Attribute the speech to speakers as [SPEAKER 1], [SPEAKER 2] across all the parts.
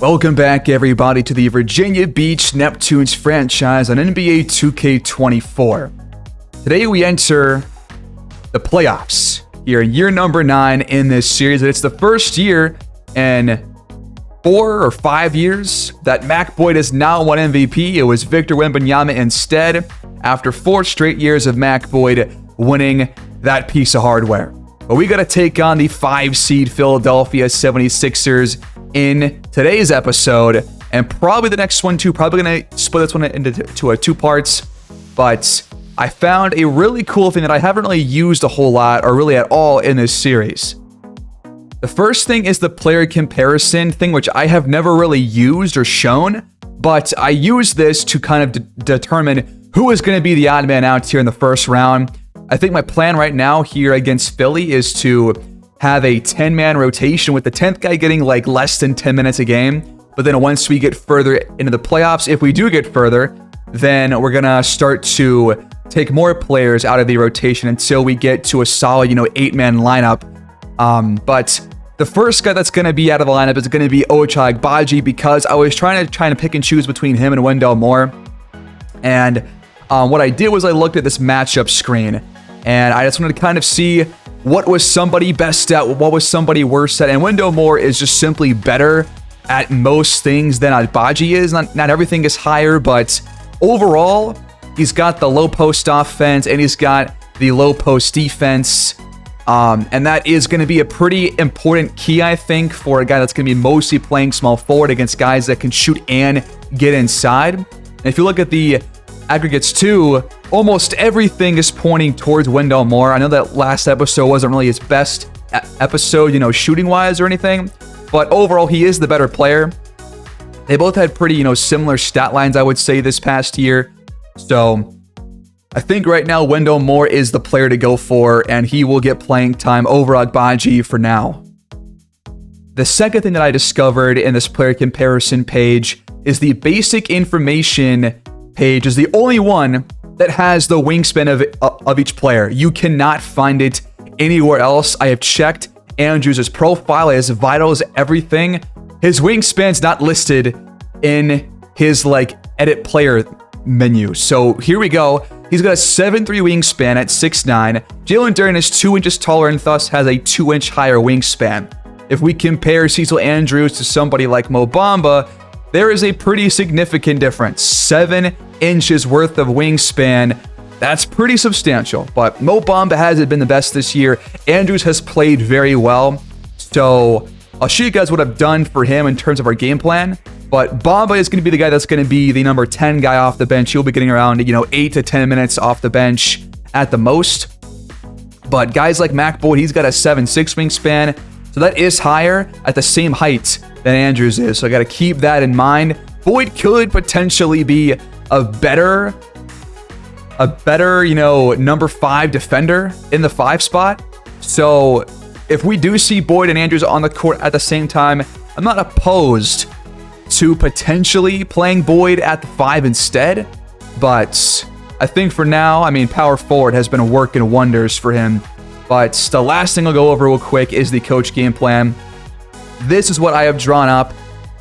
[SPEAKER 1] Welcome back, everybody, to the Virginia Beach Neptunes franchise on NBA 2K24. Today we enter the playoffs here in year number 9 in this series. It's the first year in 4 or 5 years that Mac Boyd has now won MVP. It was Victor Wembanyama instead, after 4 straight years of Mac Boyd winning that piece of hardware. But we got to take on the 5-seed Philadelphia 76ers in today's episode, and probably the next one too. Probably going to split this one into two parts. But I found a really cool thing that I haven't really used a whole lot or really at all in this series. The first thing is the player comparison thing, which I have never really used or shown, but I use this to kind of determine who is going to be the odd man out here in the first round. I think my plan right now here against Philly is to have a 10-man rotation with the 10th guy getting like less than 10 minutes a game. But then once we get further into the playoffs, if we do get further, then we're going to start to take more players out of the rotation until we get to a solid, 8-man lineup. But the first guy that's going to be out of the lineup is going to be Ochai Agbaji, because I was trying to pick and choose between him and Wendell Moore. And what I did was I looked at this matchup screen, and I just wanted to kind of see what was somebody best at, what was somebody worse at. And Wendell Moore is just simply better at most things than Agbaji is. Not everything is higher, but overall, he's got the low post offense and he's got the low post defense. And that is going to be a pretty important key, I think, for a guy that's going to be mostly playing small forward against guys that can shoot and get inside. And if you look at the aggregates too, almost everything is pointing towards Wendell Moore. I know that last episode wasn't really his best episode, shooting-wise or anything, but overall, he is the better player. They both had pretty, similar stat lines, I would say, this past year. So I think right now, Wendell Moore is the player to go for, and he will get playing time over Agbaji for now. The second thing that I discovered in this player comparison page is the basic information page is the only one that has the wingspan of each player. You cannot find it anywhere else. I have checked Andrews' profile, his vitals, everything. His wingspan's not listed in his edit player menu. So here we go. He's got a 7'3" wingspan at 6'9". Jalen Duren is 2 inches taller and thus has a 2-inch higher wingspan. If we compare Cecil Andrews to somebody like Mo Bamba, there is a pretty significant difference. 7 inches worth of wingspan. That's pretty substantial. But Mo Bamba hasn't been the best this year. Andrews has played very well. So I'll show you guys what I've done for him in terms of our game plan. But Bamba is going to be the guy that's going to be the number 10 guy off the bench. He'll be getting around 8 to 10 minutes off the bench at the most. But guys like Mac Boyd, he's got a 7'6" wingspan. So that is higher at the same height than Andrews is. So I got to keep that in mind. Boyd could potentially be a better, number 5 defender in the 5 spot. So if we do see Boyd and Andrews on the court at the same time, I'm not opposed to potentially playing Boyd at the 5 instead. But I think for now, power forward has been working wonders for him. But the last thing I'll go over real quick is the coach game plan. This is what I have drawn up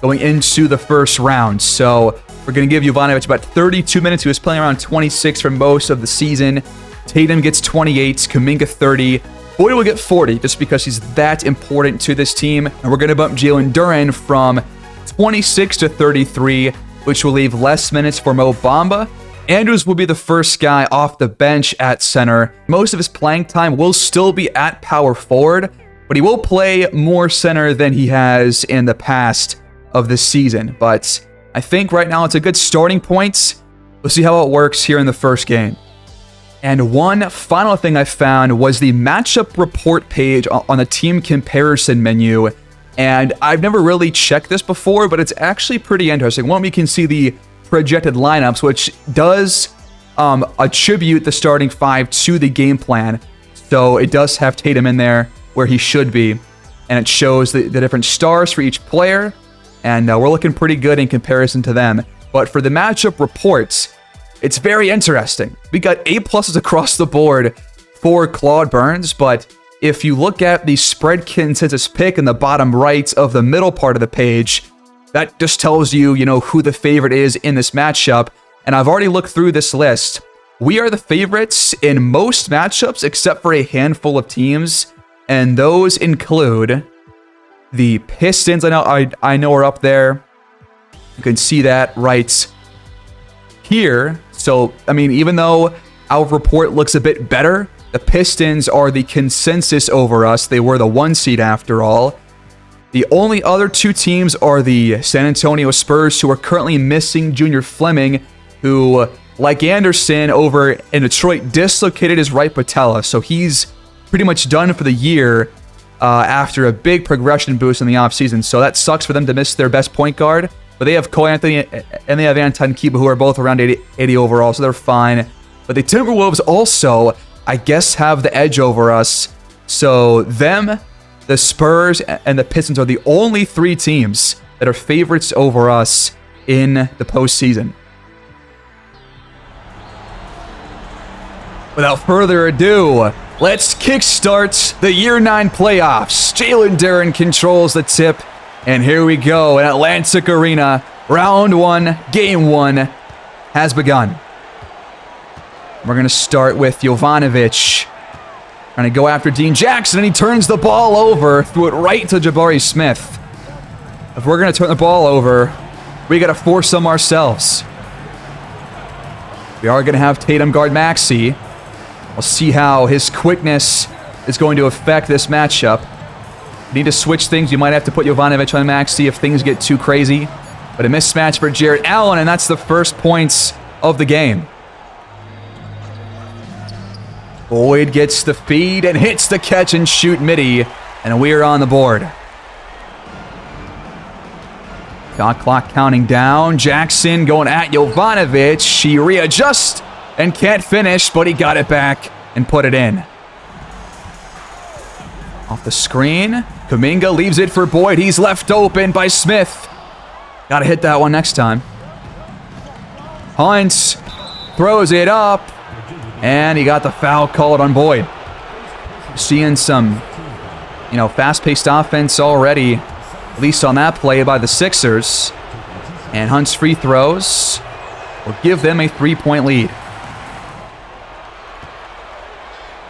[SPEAKER 1] going into the first round. So we're going to give Jovanovic about 32 minutes. He was playing around 26 for most of the season. Tatum gets 28, Kuminga 30. Boyd will get 40 just because he's that important to this team. And we're going to bump Jalen Duren from 26 to 33, which will leave less minutes for Mo Bamba. Andrews will be the first guy off the bench at center. Most of his playing time will still be at power forward, but he will play more center than he has in the past of this season. But I think right now it's a good starting point. We'll see how it works here in the first game. And one final thing I found was the matchup report page on the team comparison menu. And I've never really checked this before, but it's actually pretty interesting. One, we can see the projected lineups, which does attribute the starting 5 to the game plan. So it does have Tatum in there where he should be. And it shows the different stars for each player. And we're looking pretty good in comparison to them. But for the matchup reports, it's very interesting. We got A+ across the board for Claude Burns, but if you look at the spread consensus pick in the bottom right of the middle part of the page, that just tells you, who the favorite is in this matchup. And I've already looked through this list. We are the favorites in most matchups except for a handful of teams, and those include the Pistons. I know are up there. You can see that right here. So, even though our report looks a bit better, the Pistons are the consensus over us. They were the 1 seed after all. The only other 2 teams are the San Antonio Spurs, who are currently missing Junior Fleming, who, like Anderson over in Detroit, dislocated his right patella. So he's pretty much done for the year after a big progression boost in the offseason. So that sucks for them to miss their best point guard. But they have Cole Anthony and they have Anton Kiba, who are both around 80 overall, so they're fine. But the Timberwolves also, I guess, have the edge over us. So them, the Spurs, and the Pistons are the only 3 teams that are favorites over us in the postseason. Without further ado, let's kickstart the Year 9 playoffs. Jalen Duren controls the tip, and here we go in Atlantic Arena. Round 1, Game 1 has begun. We're going to start with Jovanovic. Trying to go after Dean Jackson, and he turns the ball over, threw it right to Jabari Smith. If we're going to turn the ball over, we got to force them ourselves. We are going to have Tatum guard Maxey. We'll see how his quickness is going to affect this matchup. Need to switch things. You might have to put Jovanovic on Maxey if things get too crazy. But a mismatch for Jarrett Allen, and that's the first points of the game. Boyd gets the feed and hits the catch and shoot midi, and we're on the board. Shot clock counting down. Jackson going at Jovanovic. He readjusts and can't finish, but he got it back and put it in. Off the screen, Kuminga leaves it for Boyd. He's left open by Smith. Got to hit that one next time. Hunt throws it up, and he got the foul called on Boyd. Seeing some, fast-paced offense already, at least on that play by the Sixers. And Hunt's free throws will give them a 3-point lead.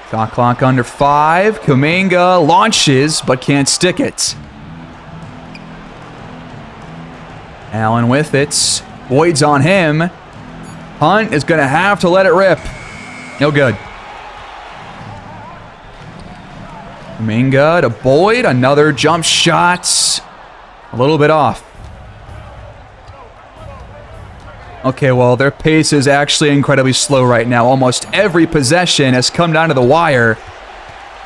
[SPEAKER 1] Shot clock under 5. Kuminga launches, but can't stick it. Allen with it. Boyd's on him. Hunt is going to have to let it rip. No good. Kuminga to Boyd. Another jump shot. A little bit off. Okay, well, their pace is actually incredibly slow right now. Almost every possession has come down to the wire.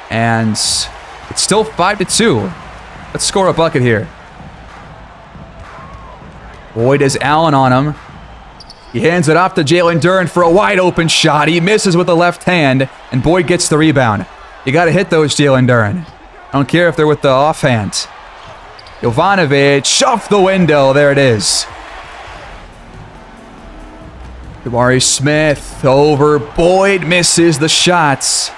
[SPEAKER 1] And it's still 5-2. Let's score a bucket here. Boyd has Allen on him. He hands it off to Jalen Duren for a wide open shot. He misses with the left hand, and Boyd gets the rebound. You got to hit those, Jalen Duren. I don't care if they're with the offhand. Jovanovic off the window. There it is. Jabari Smith over Boyd, misses the shots.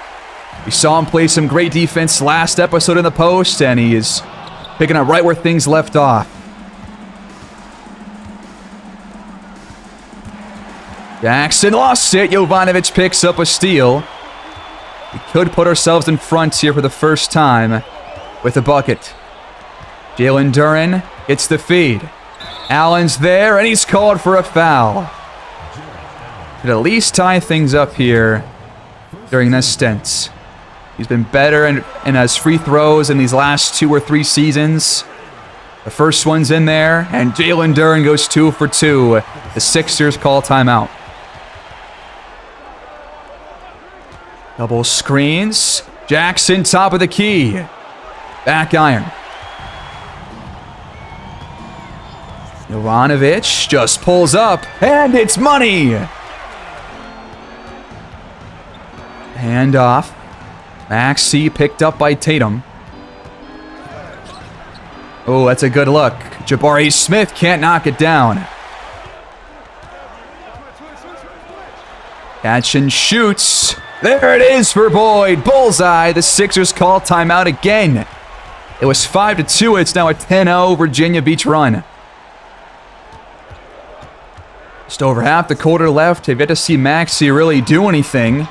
[SPEAKER 1] We saw him play some great defense last episode in the post, and he is picking up right where things left off. Jackson lost it. Jovanovic picks up a steal. We could put ourselves in front here for the first time with a bucket. Jalen Duren gets the feed. Allen's there, and he's called for a foul. Could at least tie things up here during this stint. He's been better in his free throws in these last 2 or 3 seasons. The first one's in there, and Jalen Duren goes 2 for 2. The Sixers call timeout. Double screens. Jackson, top of the key. Back iron. Jovanovic just pulls up, and it's money. Hand off. Maxey picked up by Tatum. Oh, that's a good look. Jabari Smith can't knock it down. Catch and shoots. There it is for Boyd. Bullseye. The Sixers call timeout again. It was 5-2. It's now a 10-0 Virginia Beach run. Just over half the quarter left. Have yet to see Maxey really do anything.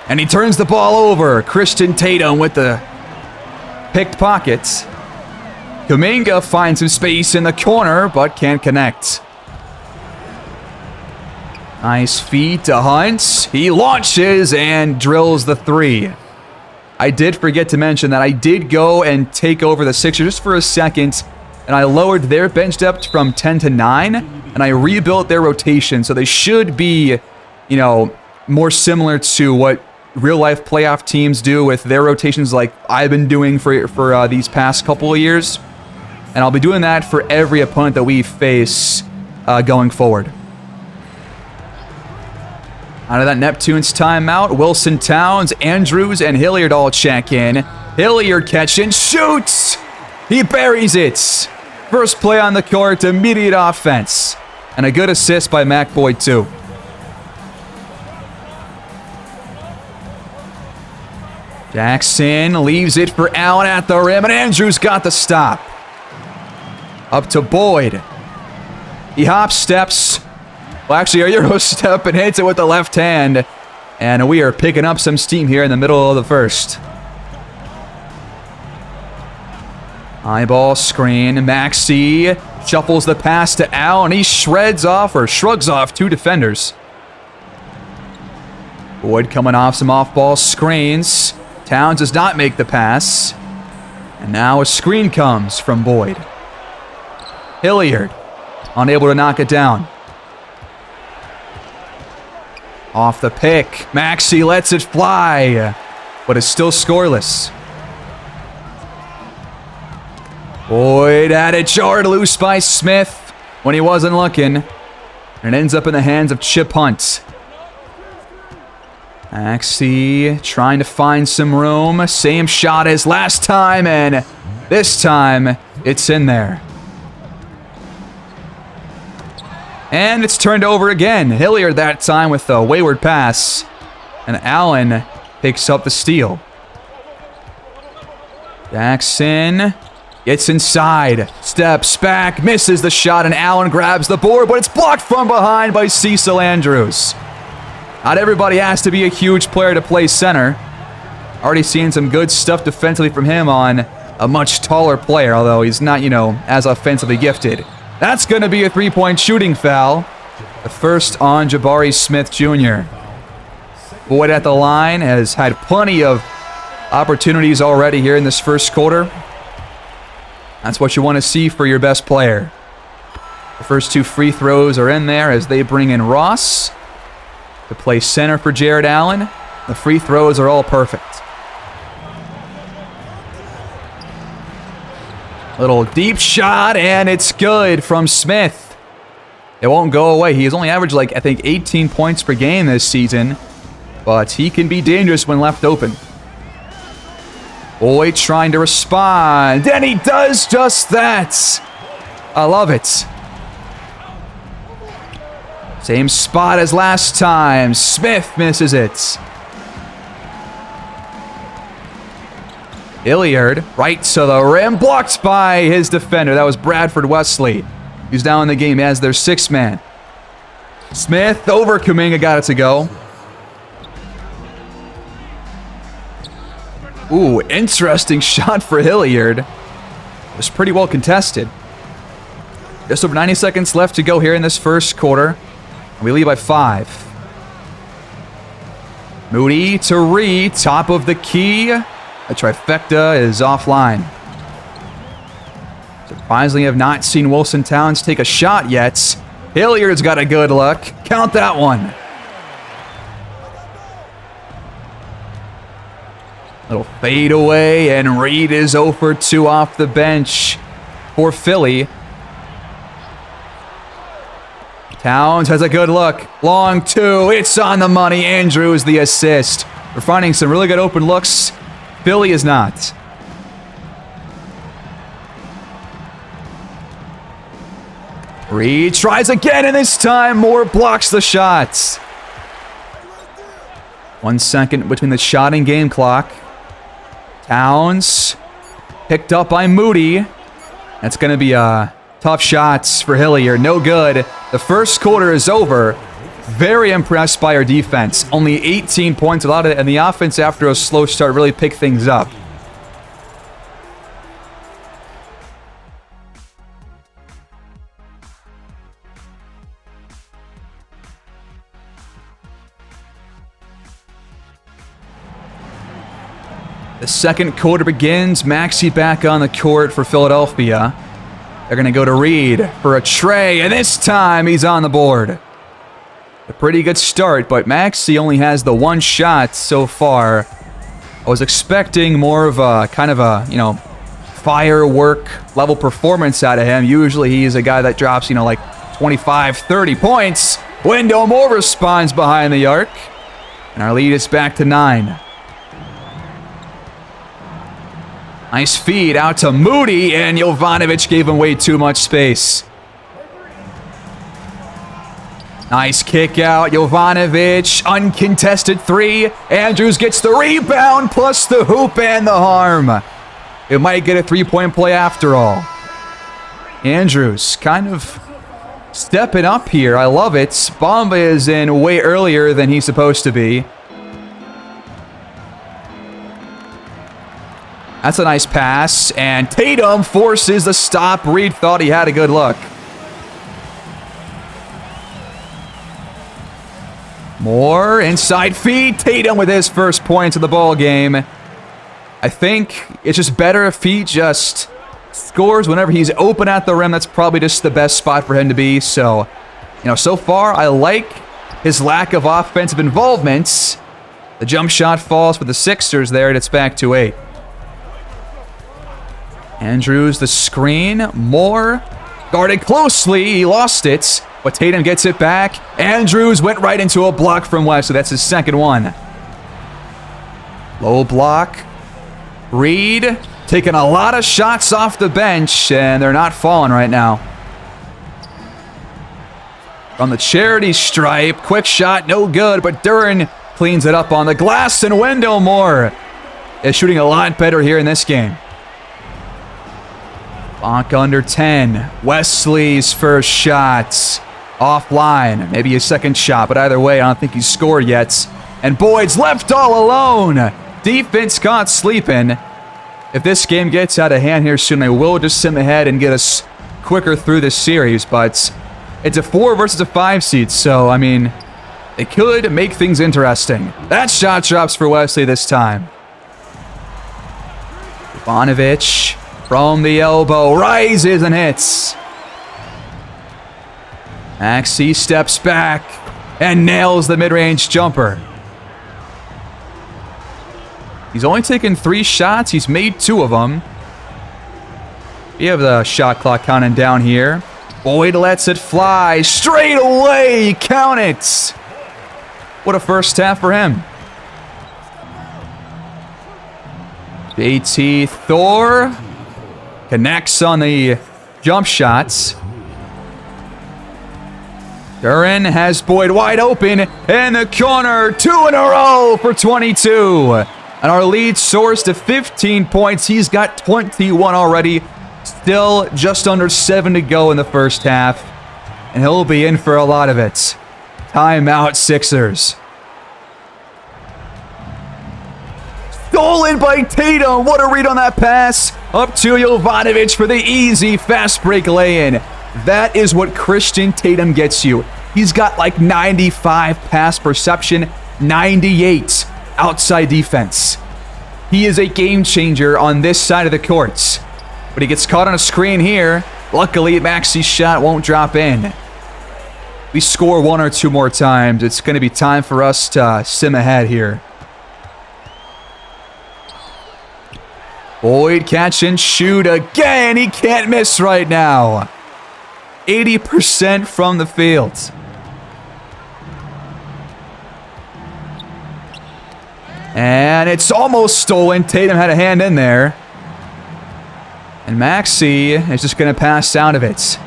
[SPEAKER 1] And he turns the ball over. Christian Tatum with the picked pockets. Kuminga finds some space in the corner, but can't connect. Nice feed to Hunt. He launches and drills the three. I did forget to mention that I did go and take over the Sixers just for a second, and I lowered their bench depth from 10 to 9, and I rebuilt their rotation, so they should be, you know, more similar to what real-life playoff teams do with their rotations like I've been doing for these past couple of years. And I'll be doing that for every opponent that we face going forward. Out of that Neptunes timeout, Wilson, Towns, Andrews, and Hilliard all check in. Hilliard catching, shoots! He buries it! First play on the court, immediate offense. And a good assist by Mac Boyd, too. Jackson leaves it for Allen at the rim, and Andrews got the stop. Up to Boyd. He hops, steps. Well, actually, a Euro step and hits it with the left hand. And we are picking up some steam here in the middle of the first. High ball screen. Maxey shuffles the pass to Allen. He shrugs off two defenders. Boyd coming off some off-ball screens. Towns does not make the pass. And now a screen comes from Boyd. Hilliard, unable to knock it down. Off the pick. Maxey lets it fly, but is still scoreless. Boyd had it jarred loose by Smith when he wasn't looking. And it ends up in the hands of Chip Hunt. Maxey trying to find some room. Same shot as last time, and this time it's in there. And it's turned over again. Hilliard that time with a wayward pass. And Allen picks up the steal. Jackson gets inside. Steps back. Misses the shot. And Allen grabs the board. But it's blocked from behind by Cecil Andrews. Not everybody has to be a huge player to play center. Already seen some good stuff defensively from him on a much taller player. Although he's not, you know, as offensively gifted. That's going to be a three-point shooting foul. The first on Jabari Smith Jr. Boyd at the line has had plenty of opportunities already here in this first quarter. That's what you want to see for your best player. The first two free throws are in there as they bring in Ross to play center for Jared Allen. The free throws are all perfect. Little deep shot, and it's good from Smith. It won't go away. He has only averaged, like, I think 18 points per game this season, but he can be dangerous when left open. Boyd trying to respond, and he does just that. I love it. Same spot as last time. Smith misses it. Hilliard, right to the rim, blocked by his defender. That was Bradford Wesley. He's down in the game as their sixth man. Smith over Kuminga, got it to go. Ooh, interesting shot for Hilliard. It was pretty well contested. Just over 90 seconds left to go here in this first quarter. We lead by 5. Moody to Reed, top of the key. A trifecta is offline. Surprisingly, have not seen Wilson Towns take a shot yet. Hilliard's got a good look. Count that one. Little fade away, and Reed is 0 for 2 off the bench for Philly. Towns has a good look. Long two. It's on the money. Andrews the assist. We're finding some really good open looks. Philly is not. Reed tries again, and this time Moore blocks the shots. 1 second between the shot and game clock. Towns picked up by Moody. That's going to be a Tough shots for Hillier. No good. The first quarter is over. Very impressed by our defense. Only 18 points allowed, and the offense, after a slow start, really picked things up. The second quarter begins. Maxey back on the court for Philadelphia. They're going to go to Reed for a tray, and this time he's on the board. A pretty good start, but Maxey only has the one shot so far. I was expecting more of a kind of a, firework level performance out of him. Usually he's a guy that drops, like 25, 30 points. Wendell Moore responds behind the arc, and our lead is back to 9. Nice feed out to Moody, and Jovanovic gave him way too much space. Nice kick out, Jovanovic, uncontested 3. Andrews gets the rebound, plus the hoop and the harm. It might get a 3-point play after all. Andrews kind of stepping up here. I love it. Bamba is in way earlier than he's supposed to be. That's a nice pass, and Tatum forces the stop. Reed thought he had a good look. More inside feed. Tatum with his first points of the ball game. I think it's just better if he just scores whenever he's open at the rim. That's probably just the best spot for him to be. So, so far I like his lack of offensive involvement. The jump shot falls for the Sixers there, and it's back to 8. Andrews, the screen. Moore guarded closely. He lost it, but Tatum gets it back. Andrews went right into a block from West, so that's his second one. Low block. Reed taking a lot of shots off the bench, and they're not falling right now. From the charity stripe, quick shot, no good, but Duren cleans it up on the glass, and Wendell Moore is shooting a lot better here in this game. Clock under 10. Wesley's first shots offline. Maybe his second shot, but either way, I don't think he's scored yet. And Boyd's left all alone. Defense caught sleeping. If this game gets out of hand here soon, they will just sim ahead and get us quicker through this series. But it's a 4 versus a 5 seed, so, it could make things interesting. That shot drops for Wesley this time. Jovanovic from the elbow, rises and hits. Maxey steps back and nails the mid-range jumper. He's only taken 3 shots. He's made 2 of them. We have the shot clock counting down here. Boyd lets it fly straight away. Count it. What a first half for him. JT Thor connects on the jump shots. Duren has Boyd wide open in the corner. 2 in a row for 22. And our lead soars to 15 points. He's got 21 already. Still just under 7 to go in the first half. And he'll be in for a lot of it. Timeout, Sixers. Stolen by Tatum. What a read on that pass. Up to Jovanovic for the easy fast break lay-in. That is what Christian Tatum gets you. He's got like 95 pass perception, 98 outside defense. He is a game changer on this side of the courts. But he gets caught on a screen here. Luckily, Maxey's shot won't drop in. We score 1 or 2 more times. It's going to be time for us to sim ahead here. Boyd catch and shoot again. He can't miss right now. 80% from the field. And it's almost stolen. Tatum had a hand in there. And Maxey is just going to pass out of it.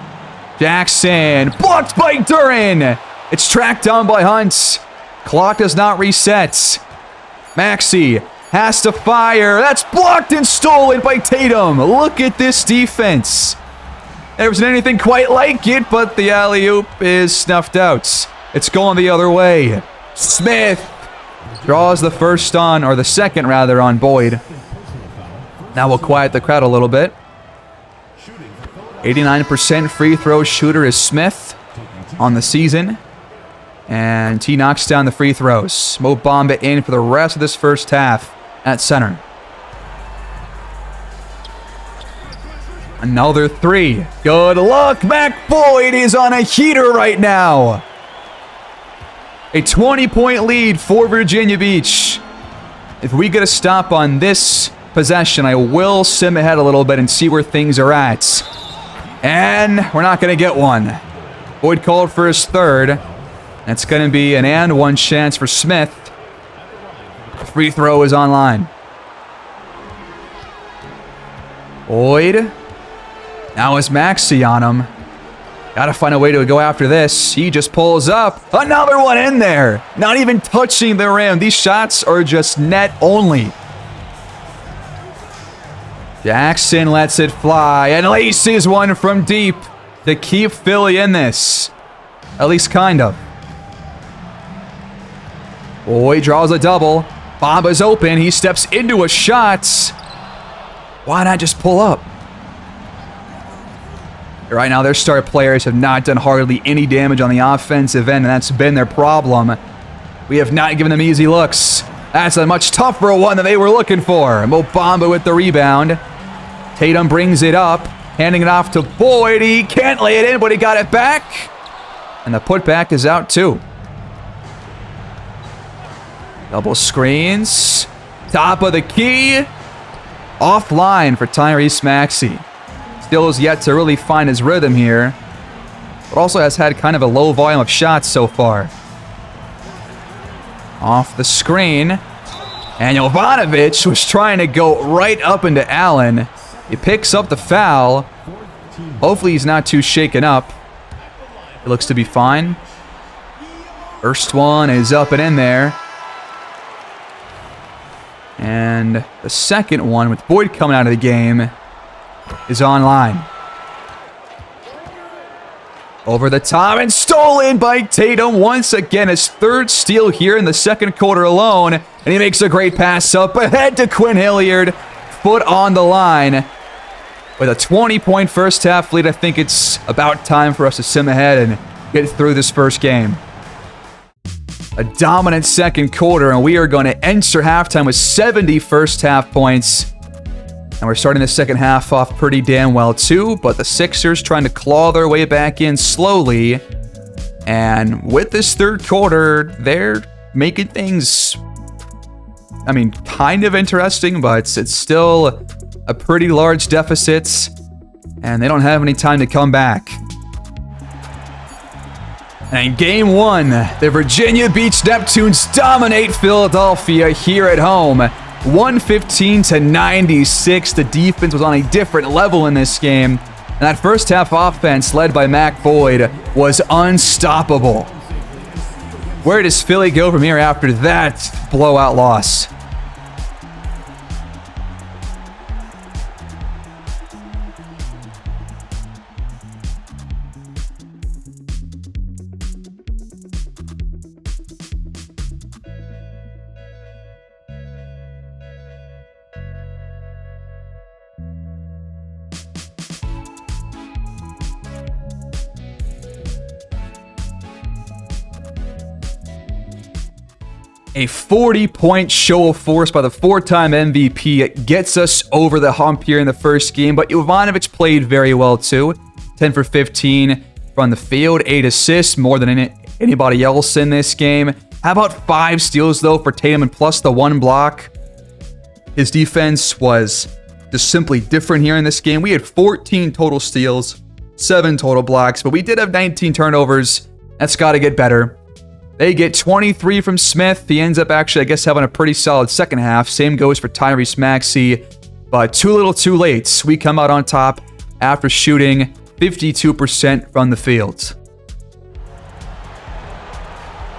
[SPEAKER 1] Jackson blocked by Duren. It's tracked down by Hunt. Clock does not reset. Maxey has to fire. That's blocked and stolen by Tatum. Look at this defense. There wasn't anything quite like it, but the alley-oop is snuffed out. It's going the other way. Smith draws the first on, or the second rather, on Boyd. Now we'll quiet the crowd a little bit. 89% free throw shooter is Smith on the season. And he knocks down the free throws. Mo Bamba in for the rest of this first half at center. Another three. Good luck. Mac Boyd is on a heater right now. A 20-point lead for Virginia Beach. If we get a stop on this possession, I will sim ahead a little bit and see where things are at. And we're not going to get one. Boyd called for his third. That's going to be an and one chance for Smith. The free throw is online. Boyd. Now is Maxey on him. Got to find a way to go after this. He just pulls up. Another one in there. Not even touching the rim. These shots are just net only. Jackson lets it fly and laces one from deep to keep Philly in this. At least kind of. Boyd draws a double. Bamba's open. He steps into a shot. Why not just pull up? Right now, their star players have not done hardly any damage on the offensive end, and that's been their problem. We have not given them easy looks. That's a much tougher one than they were looking for. Mo Bamba with the rebound. Tatum brings it up, handing it off to Boyd. He can't lay it in, but he got it back. And the putback is out, too. Double screens. Top of the key. Offline for Tyrese Maxey. Still has yet to really find his rhythm here, but also has had kind of a low volume of shots so far. Off the screen. And Jovanovic was trying to go right up into Allen. He picks up the foul. Hopefully he's not too shaken up. It looks to be fine. First one is up and in there. And the second one, with Boyd coming out of the game, is online. Over the top and stolen by Tatum once again. His third steal here in the second quarter alone. And he makes a great pass up ahead to Quinn Hilliard. Foot on the line. With a 20-point first half lead, I think it's about time for us to sim ahead and get through this first game. A dominant second quarter, and we are going to enter halftime with 70 first half points. And we're starting the second half off pretty damn well too, but the Sixers trying to claw their way back in slowly. And with this third quarter, they're making things, I mean, kind of interesting, but it's still a pretty large deficit, and they don't have any time to come back. And in game one, the Virginia Beach Neptunes dominate Philadelphia here at home. 115-96. The defense was on a different level in this game. And that first half offense, led by Mac Boyd, was unstoppable. Where does Philly go from here after that blowout loss? A 40-point show of force by the four-time MVP gets us over the hump here in the first game, but Jovanovic played very well too. 10 for 15 from the field, 8 assists, more than anybody else in this game. How about 5 steals though for Tatum and plus the 1 block? His defense was just simply different here in this game. We had 14 total steals, 7 total blocks, but we did have 19 turnovers. That's got to get better. They get 23 from Smith. He ends up actually, I guess, having a pretty solid second half. Same goes for Tyrese Maxey, but too little too late. We come out on top after shooting 52% from the field.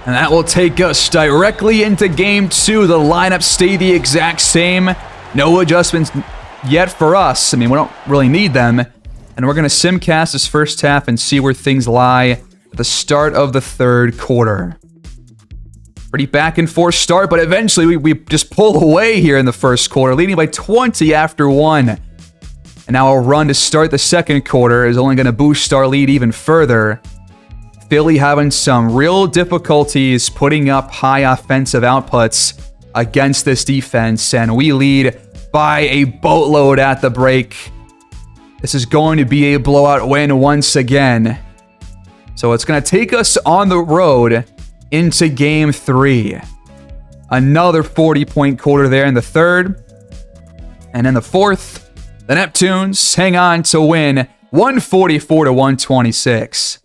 [SPEAKER 1] And that will take us directly into game 2. The lineups stay the exact same. No adjustments yet for us. I mean, we don't really need them, And we're going to simcast this first half and see where things lie at the start of the third quarter. Pretty back and forth start, but eventually we just pull away here in the first quarter, leading by 20 after 1. And now a run to start the second quarter is only going to boost our lead even further. Philly having some real difficulties putting up high offensive outputs against this defense, and we lead by a boatload at the break. This is going to be a blowout win once again. So it's going to take us on the road into Game 3. Another 40-point quarter there in the third. And in the fourth, the Neptunes hang on to win 144-126.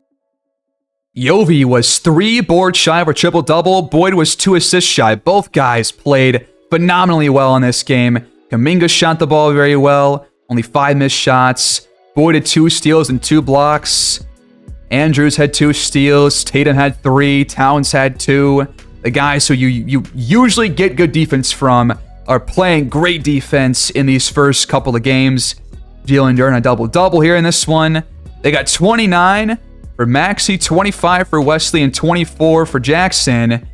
[SPEAKER 1] Yovi was 3 boards shy of a triple-double. Boyd was 2 assists shy. Both guys played phenomenally well in this game. Kuminga shot the ball very well. Only 5 missed shots. Boyd had 2 steals and 2 blocks. Andrews had 2 steals. Tatum had 3. Towns had 2. The guys who you usually get good defense from are playing great defense in these first couple of games. Jalen Duren a double-double here in this one. They got 29 for Maxey, 25 for Wesley, and 24 for Jackson.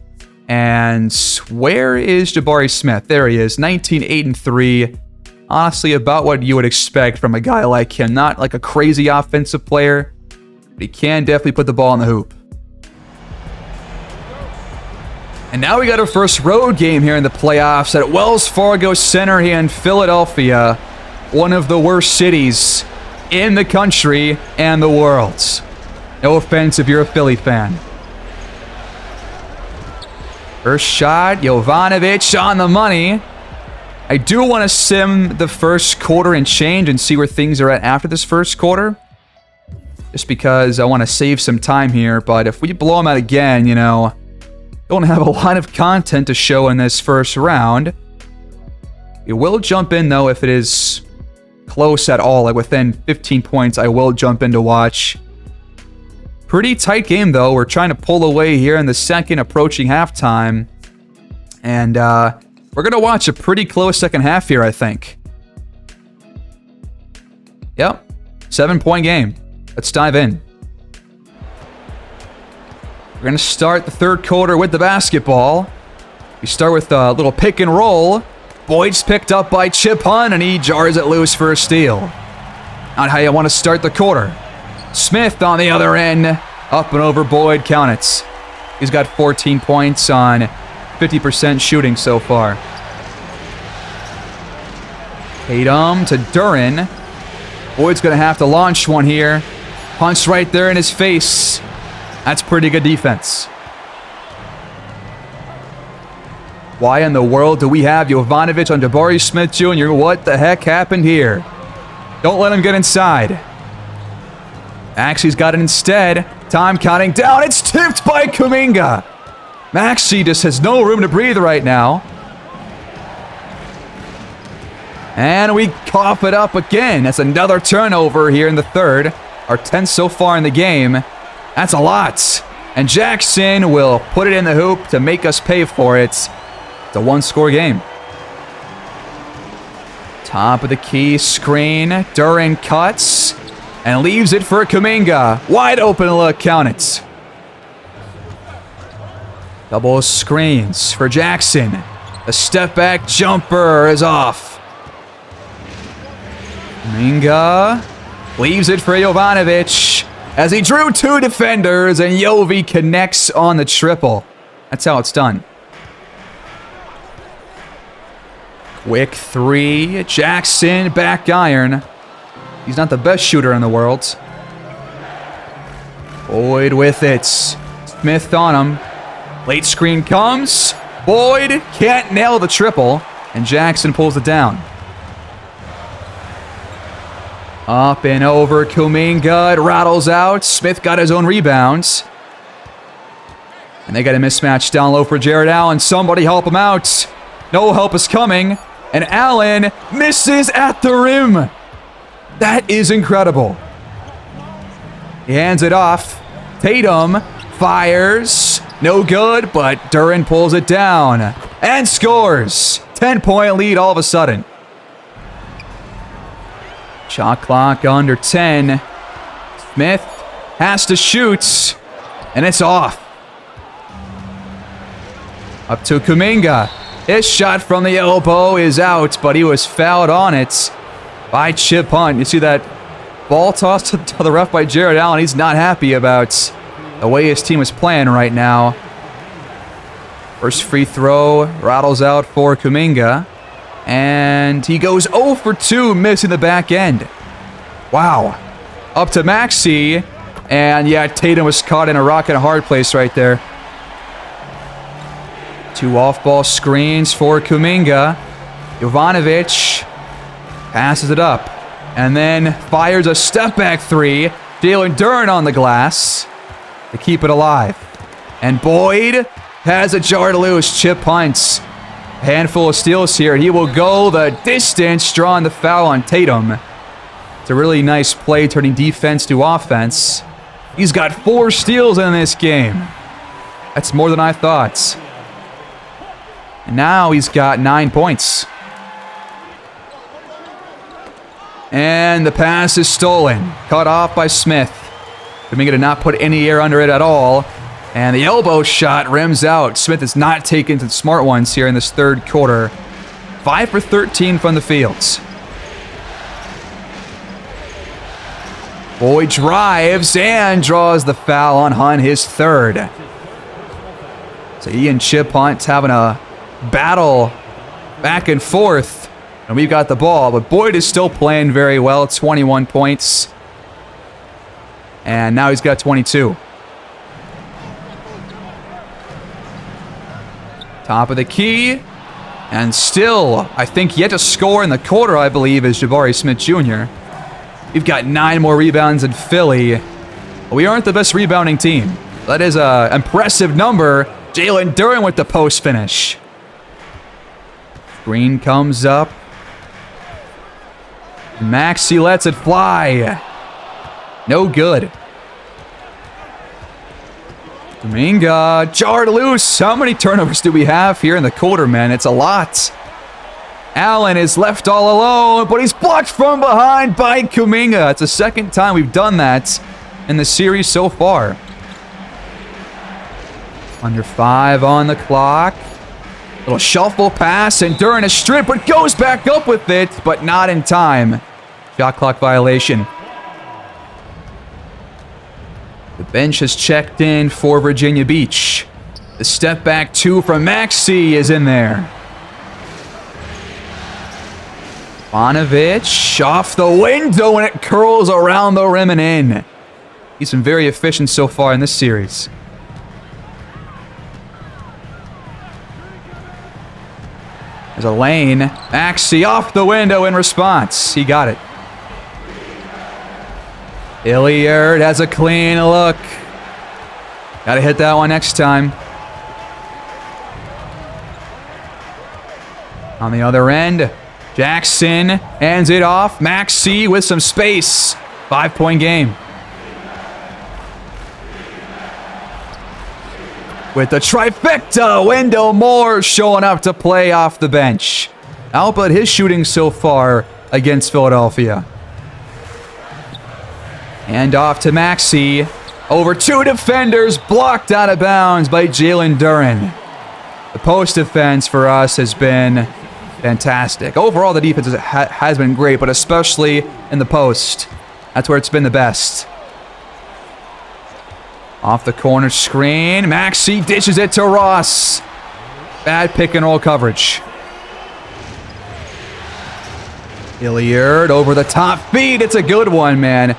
[SPEAKER 1] And where is Jabari Smith? There he is, 19, 8, and 3. Honestly, about what you would expect from a guy like him. Not like a crazy offensive player, but he can definitely put the ball in the hoop. And now we got our first road game here in the playoffs at Wells Fargo Center here in Philadelphia. One of the worst cities in the country and the world. No offense if you're a Philly fan. First shot, Jovanovic on the money. I do want to sim the first quarter and change and see where things are at after this first quarter. Just because I want to save some time here. But if we blow them out again, you know, don't have a lot of content to show in this first round. We will jump in, though, if it is close at all. Like within 15 points, I will jump in to watch. Pretty tight game, though. We're trying to pull away here in the second, approaching halftime. And we're going to watch a pretty close second half here, I think. Yep. 7-point game. Let's dive in. We're going to start the third quarter with the basketball. We start with a little pick and roll. Boyd's picked up by Chip Hunt, and he jars it loose for a steal. Not how you want to start the quarter. Smith on the other end. Up and over Boyd. Count it. He's got 14 points on 50% shooting so far. Tatum to Duren. Boyd's going to have to launch one here. Punch right there in his face. That's pretty good defense. Why in the world do we have Jovanovic on Jabari Smith Jr.? What the heck happened here? Don't let him get inside. Maxey's got it instead. Time counting down. It's tipped by Kuminga. Maxey just has no room to breathe right now. And we cough it up again. That's another turnover here in the third. Our 10th so far in the game. That's a lot. And Jackson will put it in the hoop to make us pay for it. It's a one-score game. Top of the key screen. Duren cuts and leaves it for Kuminga. Wide open look. Count it. Double screens for Jackson. The step back jumper is off. Kuminga leaves it for Jovanovic as he drew 2 defenders, and Yovi connects on the triple. That's how it's done. Quick 3. Jackson back iron. He's not the best shooter in the world. Boyd with it. Smith on him. Late screen comes. Boyd can't nail the triple, and Jackson pulls it down. Up and over Kuminga. It rattles out. Smith got his own rebounds. And they got a mismatch down low for Jared Allen. Somebody help him out. No help is coming. And Allen misses at the rim. That is incredible. He hands it off. Tatum fires. No good, but Duren pulls it down and scores. 10-point lead all of a sudden. Shot clock under 10. Smith has to shoot, and it's off. Up to Kuminga. His shot from the elbow is out, but he was fouled on it by Chip Hunt. You see that ball tossed to the ref by Jared Allen. He's not happy about the way his team is playing right now. First free throw rattles out for Kuminga. And he goes 0 for 2, missing the back end. Wow. Up to Maxey. And yeah, Tatum was caught in a rock and a hard place right there. 2 off-ball screens for Kuminga. Jovanovic passes it up. And then fires a step-back 3. Jalen Duren on the glass to keep it alive. And Boyd has a jar to lose. Chip Hunt. A handful of steals here. He will go the distance, drawing the foul on Tatum. It's a really nice play, turning defense to offense. He's got 4 steals in this game. That's more than I thought. And now he's got 9 points. And the pass is stolen. Cut off by Smith. Kuminga did not put any air under it at all. And the elbow shot rims out. Smith is not taken to the smart ones here in this third quarter. 5 for 13 from the fields. Boyd drives and draws the foul on Hunt, his third. So he and Chip Hunt having a battle back and forth. And we've got the ball, but Boyd is still playing very well. 21 points. And now he's got 22. Top of the key. And still, I think yet to score in the quarter, I believe, is Jabari Smith Jr. We've got 9 more rebounds in Philly. We aren't the best rebounding team. That is an impressive number. Jalen Duren with the post finish. Green comes up. Maxey lets it fly. No good. Kuminga jarred loose. How many turnovers do we have here in the quarter, man? It's a lot. Allen is left all alone, but he's blocked from behind by Kuminga. It's the second time we've done that in the series so far. Under 5 on the clock. Little shuffle pass, and Duren is stripped, but goes back up with it, but not in time. Shot clock violation. The bench has checked in for Virginia Beach. The step back 2 from Maxey is in there. Jovanovic off the window, and it curls around the rim and in. He's been very efficient so far in this series. There's a lane. Maxey off the window in response. He got it. Hilliard has a clean look. Gotta hit that one next time. On the other end, Jackson hands it off. Maxey with some space. 5-point game. With the trifecta, Wendell Moore showing up to play off the bench. How about his shooting so far against Philadelphia? And off to Maxey. Over 2 defenders, blocked out of bounds by Jalen Duren. The post defense for us has been fantastic. Overall, the defense has been great, but especially in the post. That's where it's been the best. Off the corner screen, Maxey dishes it to Ross. Bad pick and roll coverage. Hilliard over the top feed. It's a good one, man.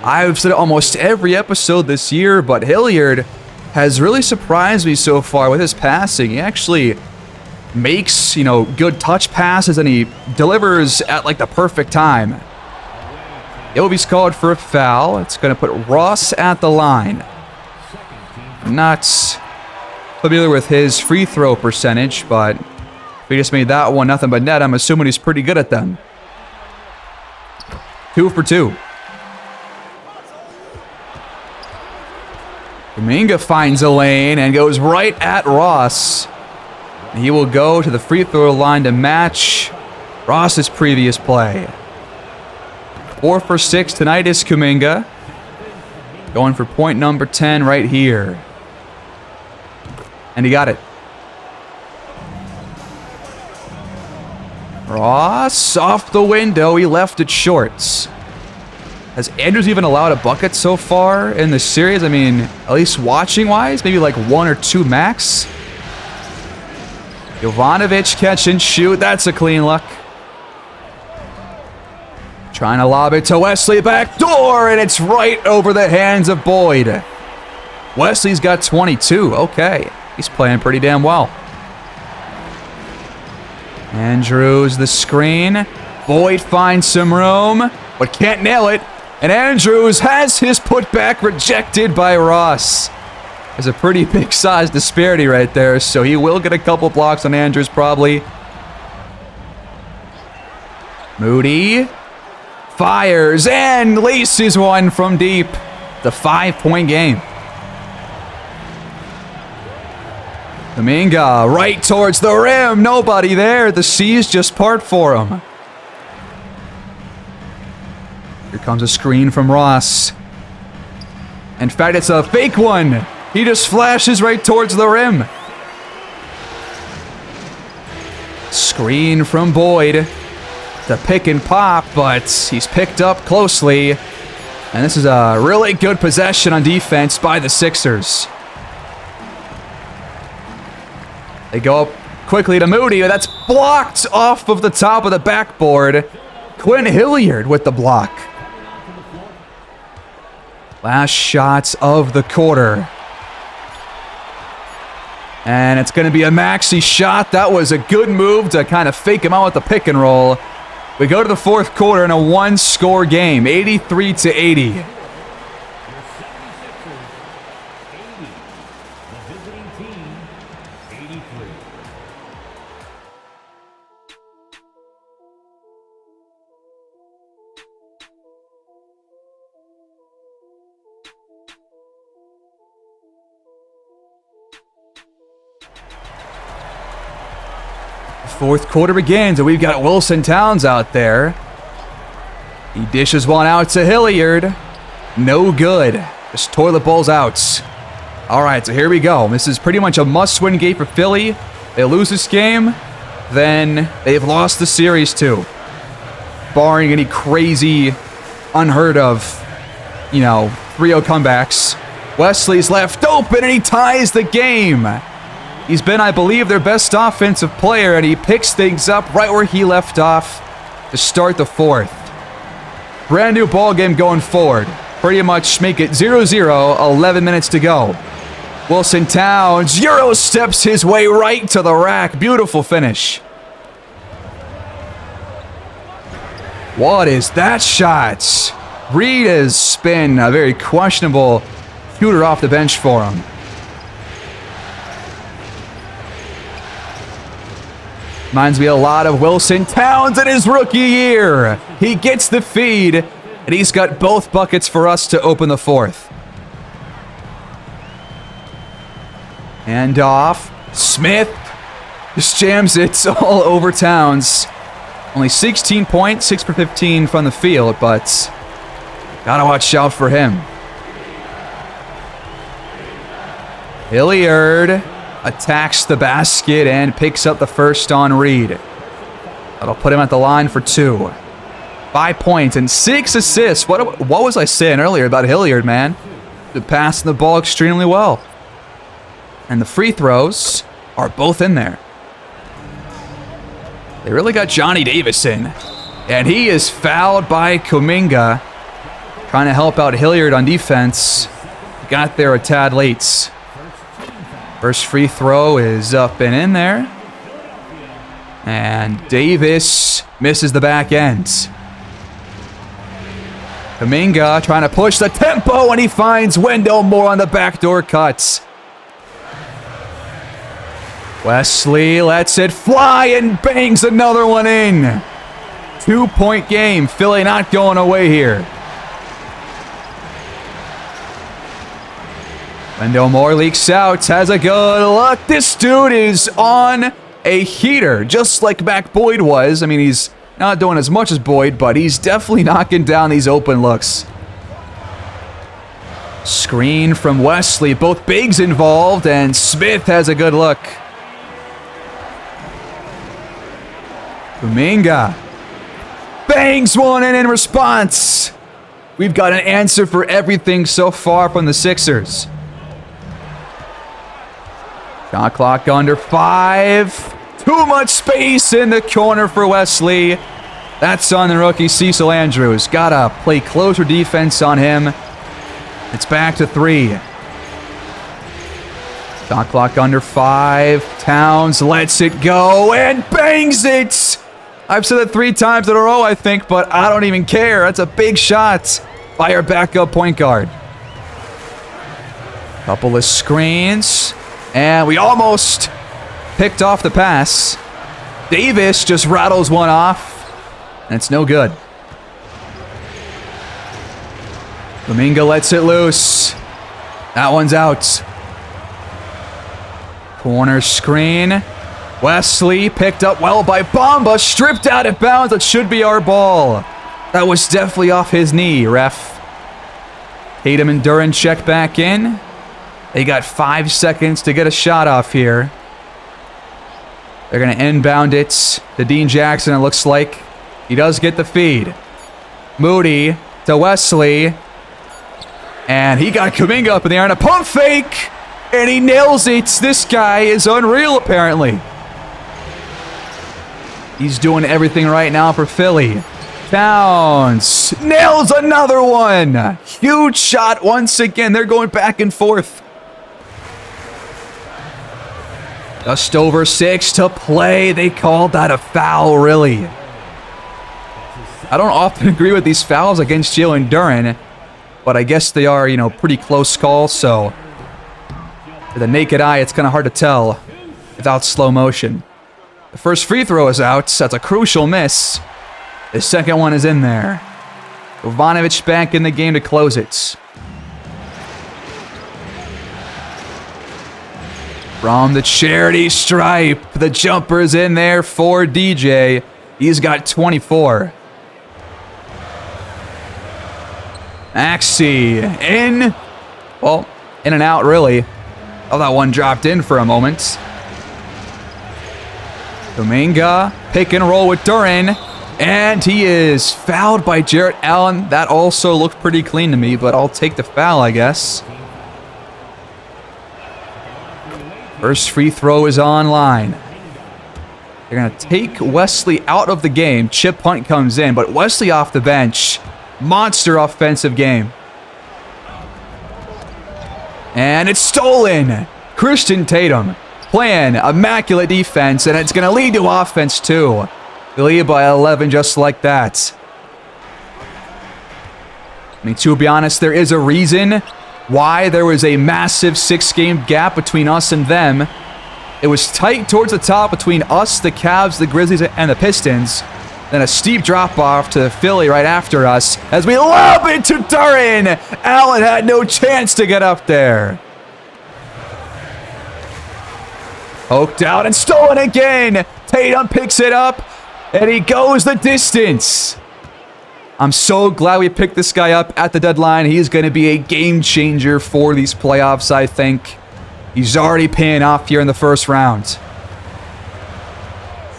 [SPEAKER 1] I've said it almost every episode this year, but Hilliard has really surprised me so far with his passing. He actually makes, good touch passes, and he delivers at like the perfect time. Ilby's called for a foul. It's going to put Ross at the line. I'm not familiar with his free throw percentage, but if he just made that one nothing but net, I'm assuming he's pretty good at them. 2 for 2. Kuminga finds a lane and goes right at Ross. He will go to the free throw line to match Ross's previous play. 4 for 6 tonight is Kuminga. Going for point number 10 right here. And he got it. Ross off the window. He left it short. Has Andrews even allowed a bucket so far in the series? I mean, at least watching-wise, maybe like 1 or 2 max. Jovanovic catch and shoot. That's a clean look. Trying to lob it to Wesley, back door, and it's right over the hands of Boyd. Wesley's got 22. Okay, he's playing pretty damn well. Andrews the screen. Boyd finds some room, but can't nail it. And Andrews has his putback rejected by Ross. There's a pretty big size disparity right there, so he will get a couple blocks on Andrews probably. Moody fires and laces one from deep. The 5-point game. Kuminga right towards the rim. Nobody there. The seas just part for him. Here comes a screen from Ross. In fact, it's a fake one. He just flashes right towards the rim. Screen from Boyd. The pick and pop, but he's picked up closely. And this is a really good possession on defense by the Sixers. They go up quickly to Moody, but that's blocked off of the top of the backboard. Quinn Hilliard with the block. Last shots of the quarter. And it's going to be a Maxey shot. That was a good move to kind of fake him out with the pick and roll. We go to the fourth quarter in a one-score game, 83-80. Fourth quarter begins, and we've got Wilson Towns out there. He dishes one out to Hilliard. No good. Just toilet bowls out. All right, so here we go. This is pretty much a must-win game for Philly. They lose this game, then they've lost the series too. Barring any crazy, unheard of, 3-0 comebacks. Wesley's left open, and he ties the game. He's been, I believe, their best offensive player, and he picks things up right where he left off to start the fourth. Brand new ball game going forward. Pretty much make it 0-0, 11 minutes to go. Wilson Towns Euro steps his way right to the rack. Beautiful finish. What is that shot? Reed has been a very questionable shooter off the bench for him. Reminds me a lot of Wilson Towns in his rookie year. He gets the feed, and he's got both buckets for us to open the fourth. Hand off. Smith just jams it all over Towns. Only 16 points, 6 for 15 from the field, but gotta watch out for him. Hilliard attacks the basket and picks up the first on Reed. That'll put him at the line for 2. 5 points and 6 assists. What was I saying earlier about Hilliard, man? Been passing the ball extremely well. And the free throws are both in there. They really got Johnny Davis in. And he is fouled by Kuminga. Trying to help out Hilliard on defense. Got there a tad late. First free throw is up and in there. And Davis misses the back end. Kuminga trying to push the tempo, and he finds Wendell Moore on the backdoor cuts. Wesley lets it fly and bangs another one in. 2-point game. Philly not going away here. Wendell Moore leaks out, has a good look. This dude is on a heater, just like Mac Boyd was. I mean, he's Not doing as much as Boyd, but he's definitely knocking down these open looks. Screen from Wesley. Both bigs involved, and Smith has a good look. Kuminga bangs one in response. We've got an answer for everything so far from the Sixers. Shot clock under 5. Too much space in the corner for Wesley. That's on the rookie Cecil Andrews. Gotta play closer defense on him. It's back to 3. Shot clock under 5. Towns lets it go and bangs it. I've said that 3 times in a row, I think, but I don't even care. That's a big shot by our backup point guard. Couple of screens. And we almost picked off the pass. Davis just rattles one off. And it's no good. Kuminga lets it loose. That one's out. Corner screen. Wesley picked up well by Bamba. Stripped out of bounds. That should be our ball. That was definitely off his knee, ref. Tatum and Duren check back in. They got 5 seconds to get a shot off here. They're going to inbound it to Dean Jackson, it looks like. He does get the feed. Moody to Wesley. And he got Kuminga up in the air on a pump fake. And he nails it. This guy is unreal, apparently. He's doing everything right now for Philly. Towns nails another one. Huge shot once again. They're going back and forth. Just over 6 to play. They called that a foul, really. I don't often agree with these fouls against Jalen Duren, but I guess they are, pretty close calls, so to the naked eye, it's kind of hard to tell without slow motion. The first free throw is out. That's a crucial miss. The second one is in there. Jovanovic back in the game to close it. From the charity stripe, the jumper's in there for DJ. He's got 24. Maxey in. Well, in and out, really. Oh, that one dropped in for a moment. Kuminga, pick and roll with Duren. And he is fouled by Jarrett Allen. That also looked pretty clean to me, but I'll take the foul, I guess. First free throw is online. They're going to take Wesley out of the game. Chip Hunt comes in, but Wesley off the bench. Monster offensive game. And it's stolen. Christian Tatum playing immaculate defense, and it's going to lead to offense too. They lead by 11 just like that. I mean, to be honest, there is a reason why there was a massive 6-game gap between us and them. It was tight towards the top between us, the Cavs, the Grizzlies, and the Pistons. Then a steep drop-off to Philly right after us as we lob it to Duren. Allen had no chance to get up there. Poked out and stolen again. Tatum picks it up, and he goes the distance. I'm so glad we picked this guy up at the deadline. He's going to be a game changer for these playoffs, I think. He's already paying off here in the first round.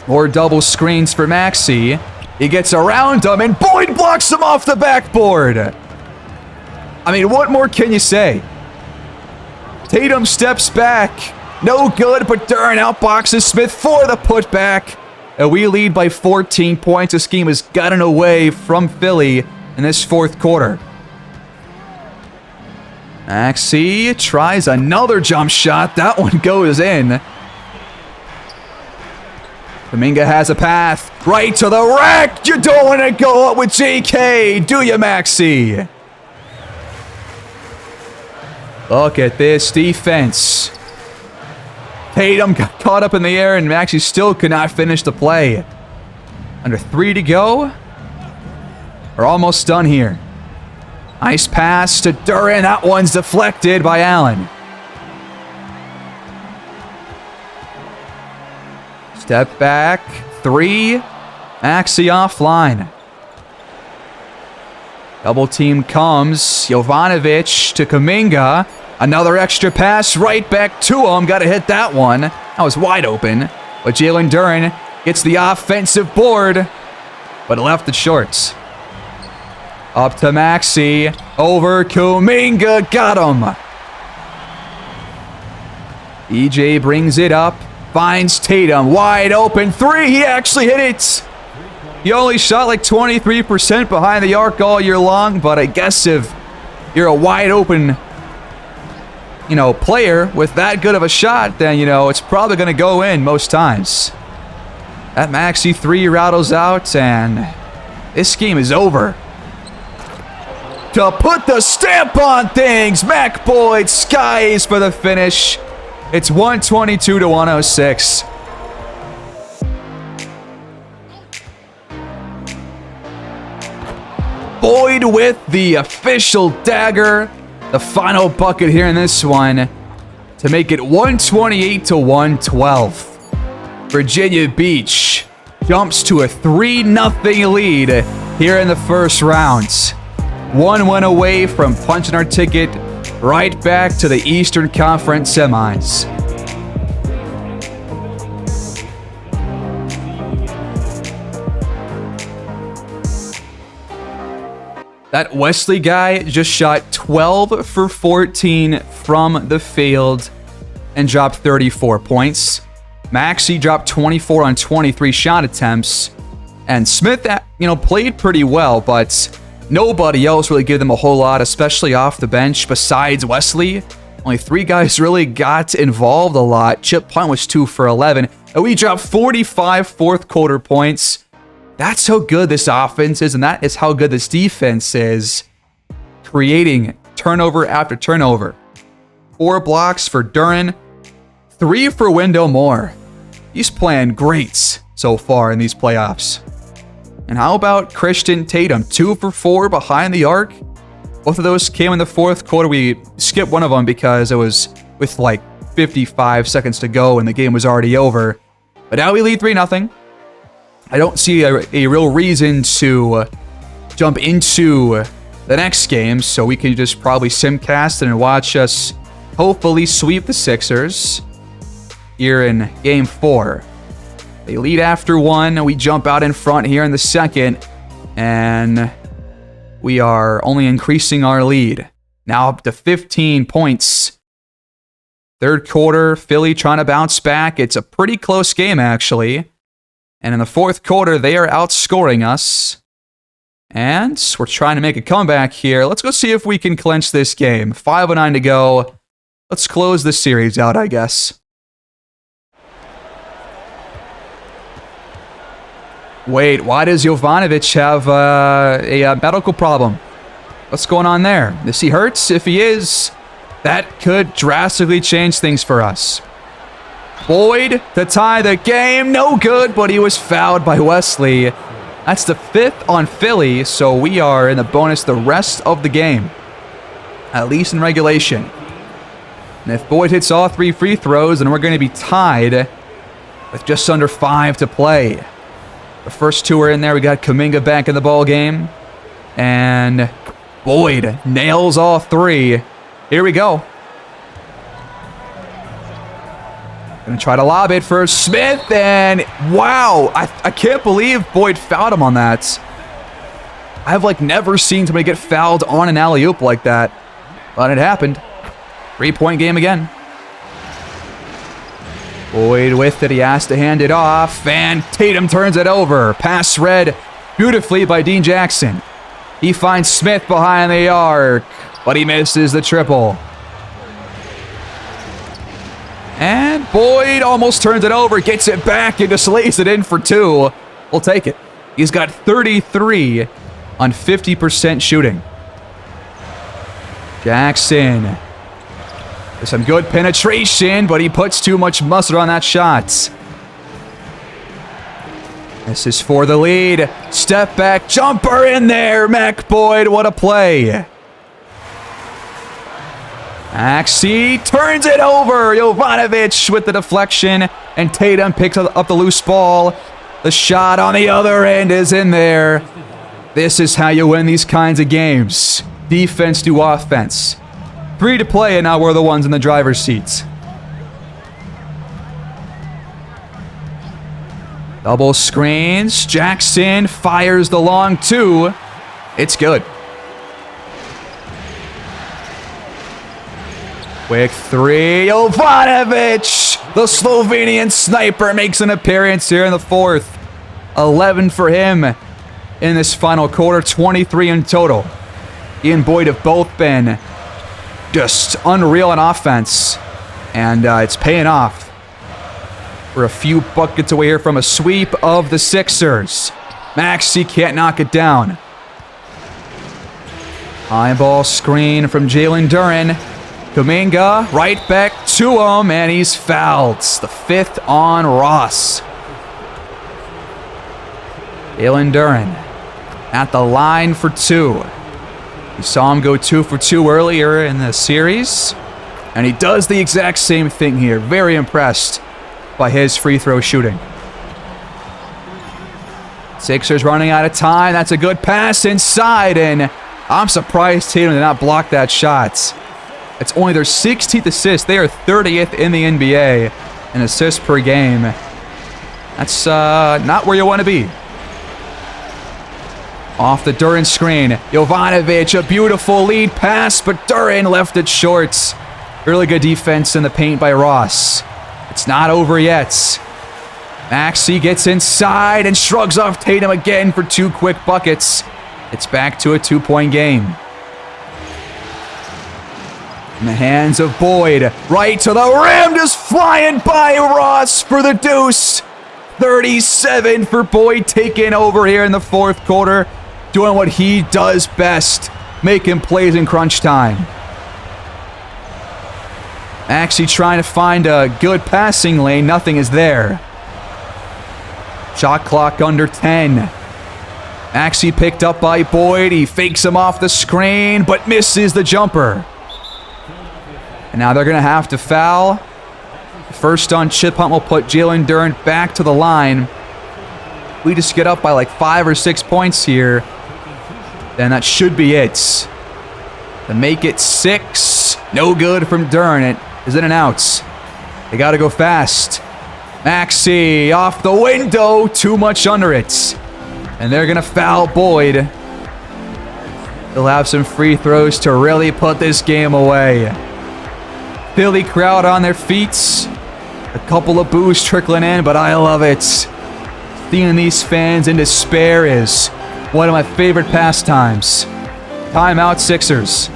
[SPEAKER 1] More double screens for Maxey. He gets around him, and Boyd blocks him off the backboard. I mean, what more can you say? Tatum steps back. No good, but Duren outboxes Smith for the putback. And we lead by 14 points. This game has gotten away from Philly in this fourth quarter. Maxey tries another jump shot. That one goes in. Kuminga has a path right to the rack. You don't want to go up with JK, do you, Maxey? Look at this defense. Tatum got caught up in the air, and Maxey still could not finish the play. Under 3 to go. We're almost done here. Nice pass to Duren. That one's deflected by Allen. Step back. 3. Maxey offline. Double team comes. Jovanovic to Kuminga. Another extra pass right back to him. Got to hit that one. That was wide open. But Jalen Duren gets the offensive board, but left it short. Up to Maxey. Over Kuminga. Got him. EJ brings it up. Finds Tatum. Wide open. Three. He actually hit it. He only shot like 23% behind the arc all year long, but I guess if you're a wide open, player with that good of a shot, then, it's probably going to go in most times. That Maxey 3 rattles out, and this game is over. To put the stamp on things, Mac Boyd skies for the finish. It's 122 to 106. Boyd with the official dagger. The final bucket here in this one to make it 128 to 112. Virginia Beach jumps to a 3-0 lead here in the first round. One win away from punching our ticket right back to the Eastern Conference semis. That Wesley guy just shot 12 for 14 from the field and dropped 34 points. Maxey dropped 24 on 23 shot attempts. And Smith, played pretty well, but nobody else really gave them a whole lot, especially off the bench besides Wesley. Only 3 guys really got involved a lot. Chip Punt was 2 for 11. And we dropped 45 fourth quarter points. That's how good this offense is, and that is how good this defense is. Creating turnover after turnover. 4 blocks for Duren. 3 for Wendell Moore. He's playing great so far in these playoffs. And how about Christian Tatum? 2 for 4 behind the arc. Both of those came in the fourth quarter. We skipped one of them because it was with like 55 seconds to go and the game was already over. But now we lead 3-0. I don't see a real reason to jump into the next game, so we can just probably simcast and watch us hopefully sweep the Sixers here in Game 4. They lead after 1. We jump out in front here in the second, and we are only increasing our lead. Now up to 15 points. Third quarter, Philly trying to bounce back. It's a pretty close game, actually. And in the fourth quarter, they are outscoring us. And we're trying to make a comeback here. Let's go see if we can clinch this game. 5:09 to go. Let's close this series out, I guess. Wait, why does Jovanovic have a medical problem? What's going on there? Is he hurt? If he is, that could drastically change things for us. Boyd to tie the game. No good, but he was fouled by Wesley. That's the 5th on Philly, so we are in the bonus the rest of the game. At least in regulation. And if Boyd hits all 3 free throws, then we're going to be tied with just under 5 to play. The first 2 are in there. We got Kuminga back in the ball game. And Boyd nails all 3. Here we go. Gonna try to lob it for Smith, and wow, I can't believe Boyd fouled him on that. I've never seen somebody get fouled on an alley-oop like that, but it happened. 3-point game again. Boyd with it, he has to hand it off, and Tatum turns it over. Pass read beautifully by Dean Jackson. He finds Smith behind the arc, but he misses the triple. And Boyd almost turns it over, gets it back, and just lays it in for 2. We'll take it. He's got 33 on 50% shooting. Jackson. There's some good penetration, but he puts too much muscle on that shot. This is for the lead. Step back jumper in there. Mac Boyd, what a play. Maxey turns it over. Jovanovic with the deflection, and Tatum picks up the loose ball. The shot on the other end is in there. This is how you win these kinds of games. Defense to offense. 3 to play, and now we're the ones in the driver's seats. Double screens. Jackson fires the long 2. It's good. Quick 3. Jovanovic, the Slovenian sniper, makes an appearance here in the 4th. 11 for him in this final quarter, 23 in total. He and Boyd have both been just unreal in offense, and it's paying off. We're a few buckets away here from a sweep of the Sixers. Maxey can't knock it down. High ball screen from Jalen Duren. Kuminga right back to him, and he's fouled. The 5th on Ross. Jalen Duren at the line for 2. You saw him go 2 for 2 earlier in the series, and he does the exact same thing here. Very impressed by his free throw shooting. Sixers running out of time. That's a good pass inside, and I'm surprised Tatum did not block that shot. It's only their 16th assist. They are 30th in the NBA in assists per game. That's not where you want to be. Off the Duren screen. Jovanovic, a beautiful lead pass, but Duren left it short. Really good defense in the paint by Ross. It's not over yet. Maxey gets inside and shrugs off Tatum again for 2 quick buckets. It's back to a 2-point game. In the hands of Boyd. Right to the rim, just flying by Ross for the deuce. 37 for Boyd, taking over here in the 4th quarter. Doing what he does best, making plays in crunch time. Maxey trying to find a good passing lane. Nothing is there. Shot clock under 10. Maxey picked up by Boyd. He fakes him off the screen, but misses the jumper. And now they're going to have to foul. First on Chip Hunt will put Jalen Duren back to the line. We just get up by like 5 or 6 points here, then that should be it. To make it 6. No good from Duren. It is in and out. They got to go fast. Maxey off the window. Too much under it. And they're going to foul Boyd. They'll have some free throws to really put this game away. Philly crowd on their feet. A couple of boos trickling in, but I love it. Seeing these fans in despair is one of my favorite pastimes. Timeout, Sixers.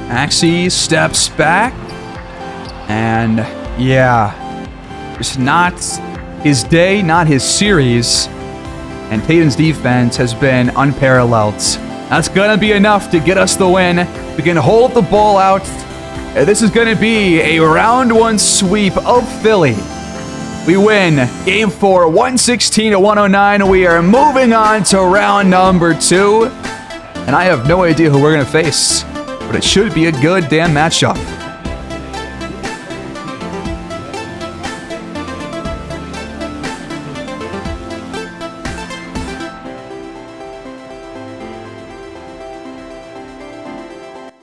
[SPEAKER 1] Maxey steps back. And yeah, it's not his day, not his series. And Tatum's defense has been unparalleled. That's going to be enough to get us the win. We can hold the ball out. This is going to be a round 1 sweep of Philly. We win Game 4, 116-109. We are moving on to round number 2. And I have no idea who we're going to face, but it should be a good damn matchup.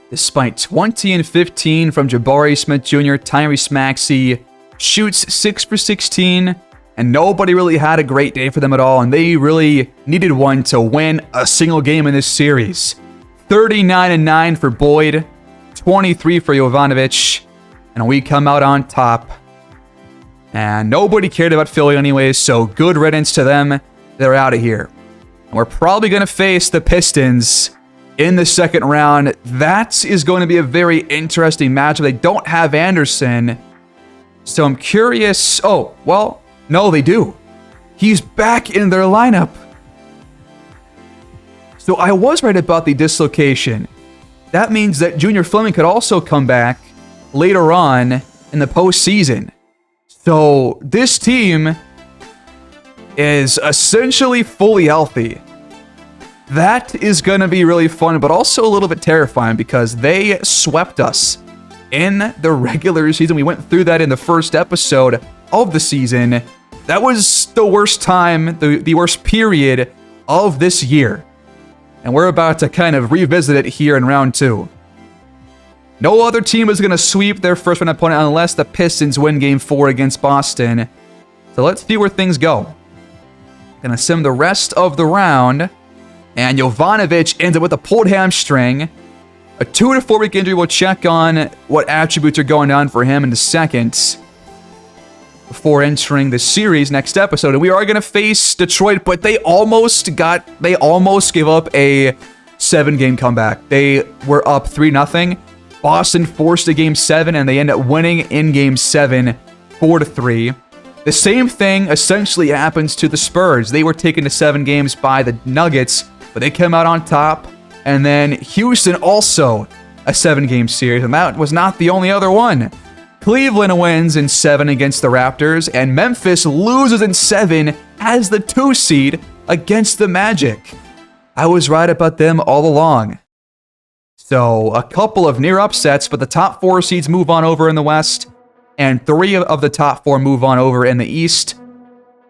[SPEAKER 1] Despite 20 and 15 from Jabari Smith Jr., Tyrese Maxey shoots 6 for 16, and nobody really had a great day for them at all, and they really needed one to win a single game in this series. 39-9 for Boyd, 23 for Jovanovic, and we come out on top. And nobody cared about Philly anyways, so good riddance to them. They're out of here. And we're probably going to face the Pistons in the second round. That is going to be a very interesting matchup. They don't have Anderson, so I'm curious. Oh, well, no, they do. He's back in their lineup. So I was right about the dislocation. That means that Junior Fleming could also come back later on in the postseason. So this team is essentially fully healthy. That is going to be really fun, but also a little bit terrifying because they swept us in the regular season. We went through that in the first episode of the season, that was the worst time, the worst period of this year. And we're about to kind of revisit it here in round 2. No other team is going to sweep their first round opponent unless the Pistons win Game 4 against Boston. So let's see where things go. Gonna sim the rest of the round. And Jovanovic ends up with a pulled hamstring. A 2 to 4 week injury. We'll check on what attributes are going on for him in a second before entering the series next episode. And we are gonna face Detroit, but they almost gave up a 7-game comeback. They were up 3-0. Boston forced a Game 7, and they end up winning in Game 7, 4-3. The same thing essentially happens to the Spurs. They were taken to 7 games by the Nuggets, but they came out on top. And then Houston also a 7-game series, and that was not the only other one. Cleveland wins in 7 against the Raptors, and Memphis loses in 7 as the 2 seed against the Magic. I was right about them all along. So a couple of near upsets, but the top 4 seeds move on over in the West, and 3 of the top 4 move on over in the East.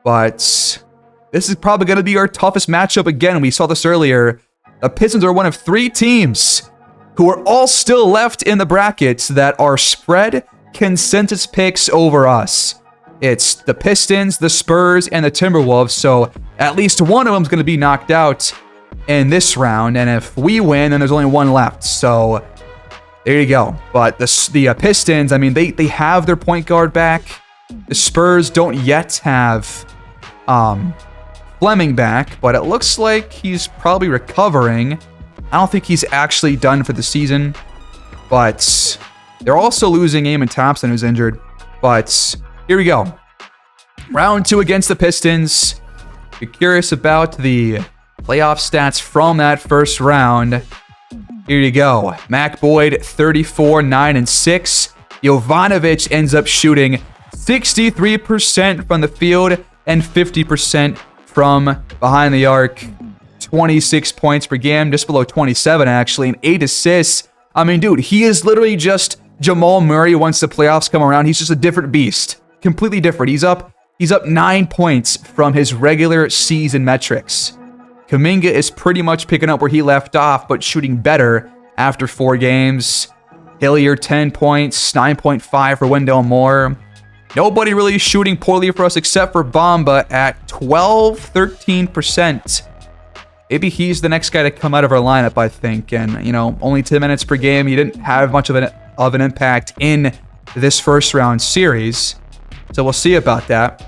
[SPEAKER 1] But this is probably going to be our toughest matchup again. We saw this earlier. The Pistons are one of 3 teams who are all still left in the brackets that are spread consensus picks over us. It's the Pistons, the Spurs, and the Timberwolves, so at least one of them is going to be knocked out in this round, and if we win, then there's only one left, so there you go. But the Pistons, I mean, they have their point guard back. The Spurs don't yet have Fleming back, but it looks like he's probably recovering. I don't think he's actually done for the season, but they're also losing Eamon Thompson, who's injured. But here we go. Round 2 against the Pistons. If you're curious about the playoff stats from that first round, here you go. Mac Boyd, 34, 9, and 6. Jovanovic ends up shooting 63% from the field and 50% from behind the arc. 26 points per game, just below 27 actually, and 8 assists. I mean, dude, he is literally just Jamal Murray once the playoffs come around. He's just a different beast. Completely different. He's up 9 points from his regular season metrics. Kuminga is pretty much picking up where he left off, but shooting better after 4 games. Hilliard, 10 points, 9.5 for Wendell Moore. Nobody really shooting poorly for us except for Bamba at 13%. Maybe he's the next guy to come out of our lineup, I think. And, you know, only 10 minutes per game. He didn't have much of an impact in this first round series. So we'll see about that.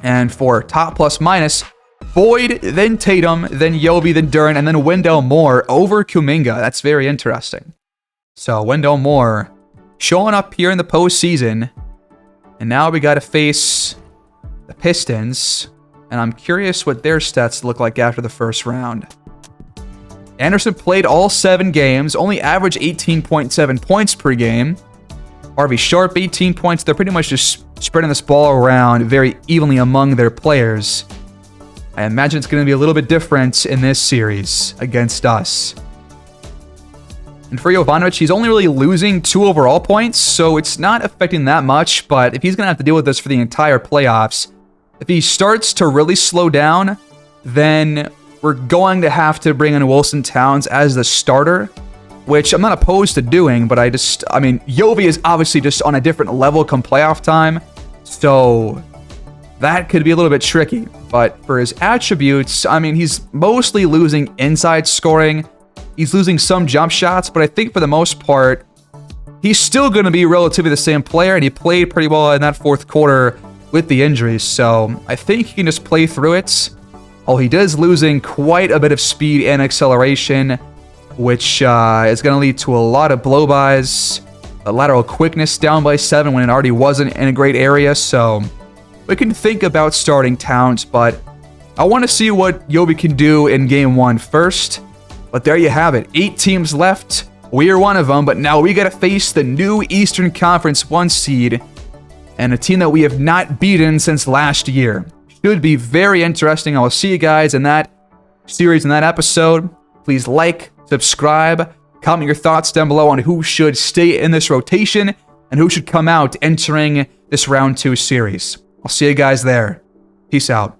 [SPEAKER 1] And for top plus minus, Boyd, then Tatum, then Yobi, then Duren, and then Wendell Moore over Kuminga. That's very interesting. So Wendell Moore showing up here in the postseason. And now we got to face the Pistons. And I'm curious what their stats look like after the first round. Anderson played all 7 games, only averaged 18.7 points per game. Harvey Sharp, 18 points. They're pretty much just spreading this ball around very evenly among their players. I imagine it's going to be a little bit different in this series against us. And for Jovanovic, he's only really losing 2 overall points, so it's not affecting that much. But if he's going to have to deal with this for the entire playoffs, if he starts to really slow down, then we're going to have to bring in Wilson Towns as the starter, which I'm not opposed to doing, but I mean, Yovi is obviously just on a different level come playoff time, so that could be a little bit tricky. But for his attributes, I mean, he's mostly losing inside scoring. He's losing some jump shots, but I think for the most part, he's still going to be relatively the same player, and he played pretty well in that fourth quarter with the injuries, so I think he can just play through it. Oh, he does losing quite a bit of speed and acceleration, which is going to lead to a lot of blow-bys, a lateral quickness down by 7 when it already wasn't in a great area, so we can think about starting Towns, but I want to see what Yobi can do in Game 1 first. But there you have it. 8 teams left. We are one of them, but now we got to face the new Eastern Conference 1 seed and a team that we have not beaten since last year. Should be very interesting. I will see you guys in that series, in that episode. Please like, subscribe, comment your thoughts down below on who should stay in this rotation and who should come out entering this round 2 series. I'll see you guys there. Peace out.